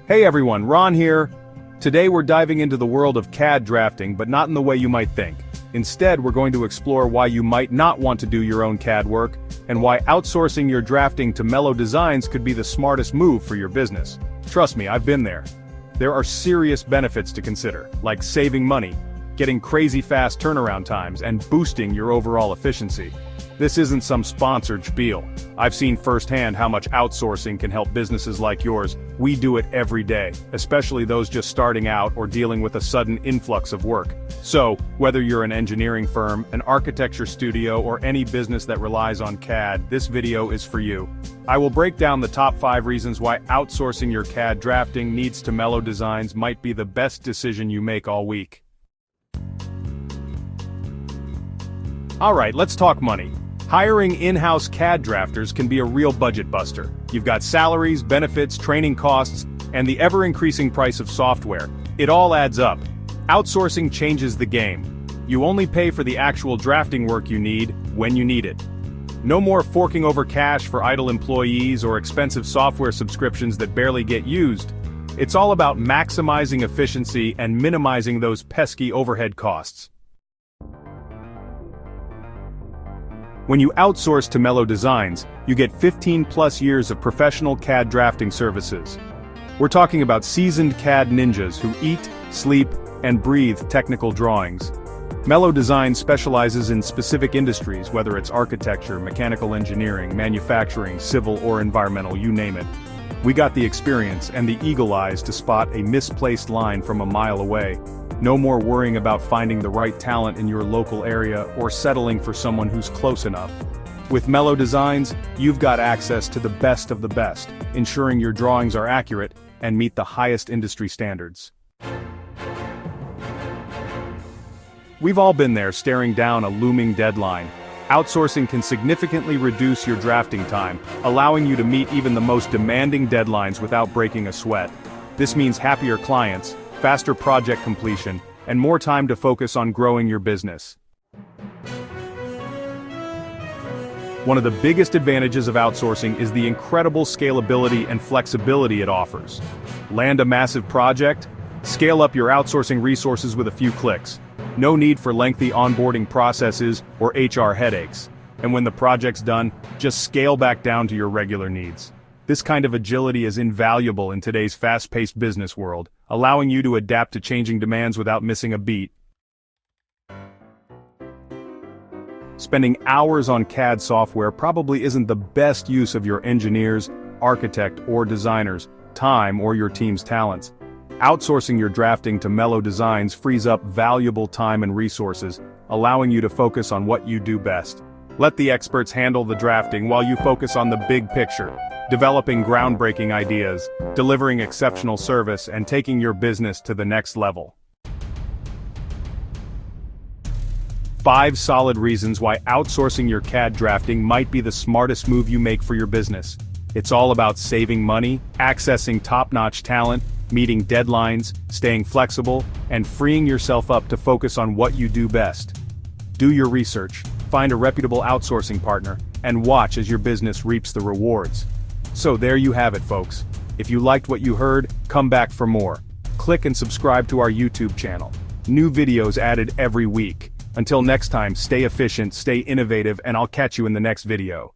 Hey everyone, Ron here. Today we're diving into the world of CAD drafting, but not in the way you might think. Instead, we're going to explore why you might not want to do your own CAD work, and why outsourcing your drafting to Mellow Designs could be the smartest move for your business. Trust me, I've been there. There are serious benefits to consider, like saving money, getting crazy fast turnaround times, and boosting your overall efficiency. This isn't some sponsored spiel. I've seen firsthand how much outsourcing can help businesses like yours. We do it every day, especially those just starting out or dealing with a sudden influx of work. So, whether you're an engineering firm, an architecture studio, or any business that relies on CAD, this video is for you. I will break down the top 5 reasons why outsourcing your CAD drafting needs to Mellow Designs might be the best decision you make all week. Alright, let's talk money. Hiring in-house CAD drafters can be a real budget buster. You've got salaries, benefits, training costs, and the ever-increasing price of software. It all adds up. Outsourcing changes the game. You only pay for the actual drafting work you need, when you need it. No more forking over cash for idle employees or expensive software subscriptions that barely get used. It's all about maximizing efficiency and minimizing those pesky overhead costs. When you outsource to Mellow Designs, you get 15+ years of professional CAD drafting services. We're talking about seasoned CAD ninjas who eat, sleep, and breathe technical drawings. Mellow Designs specializes in specific industries, whether it's architecture, mechanical engineering, manufacturing, civil or environmental, you name it. We got the experience and the eagle eyes to spot a misplaced line from a mile away. No more worrying about finding the right talent in your local area or settling for someone who's close enough. With Mellow Designs, you've got access to the best of the best, ensuring your drawings are accurate and meet the highest industry standards. We've all been there, staring down a looming deadline. Outsourcing can significantly reduce your drafting time, allowing you to meet even the most demanding deadlines without breaking a sweat. This means happier clients, faster project completion, and more time to focus on growing your business. One of the biggest advantages of outsourcing is the incredible scalability and flexibility it offers. Land a massive project? Scale up your outsourcing resources with a few clicks. No need for lengthy onboarding processes or HR headaches. And when the project's done, just scale back down to your regular needs. This kind of agility is invaluable in today's fast-paced business world, allowing you to adapt to changing demands without missing a beat. Spending hours on CAD software probably isn't the best use of your engineers, architect, or designers' time or your team's talents. Outsourcing your drafting to Mellow Designs frees up valuable time and resources, allowing you to focus on what you do best. Let the experts handle the drafting while you focus on the big picture, developing groundbreaking ideas, delivering exceptional service, and taking your business to the next level. 5 solid reasons why outsourcing your CAD drafting might be the smartest move you make for your business. It's all about saving money, accessing top-notch talent, meeting deadlines, staying flexible, and freeing yourself up to focus on what you do best. Do your research, find a reputable outsourcing partner, and watch as your business reaps the rewards. So there you have it, folks. If you liked what you heard, come back for more. Click and subscribe to our YouTube channel. New videos added every week. Until next time, stay efficient, stay innovative, and I'll catch you in the next video.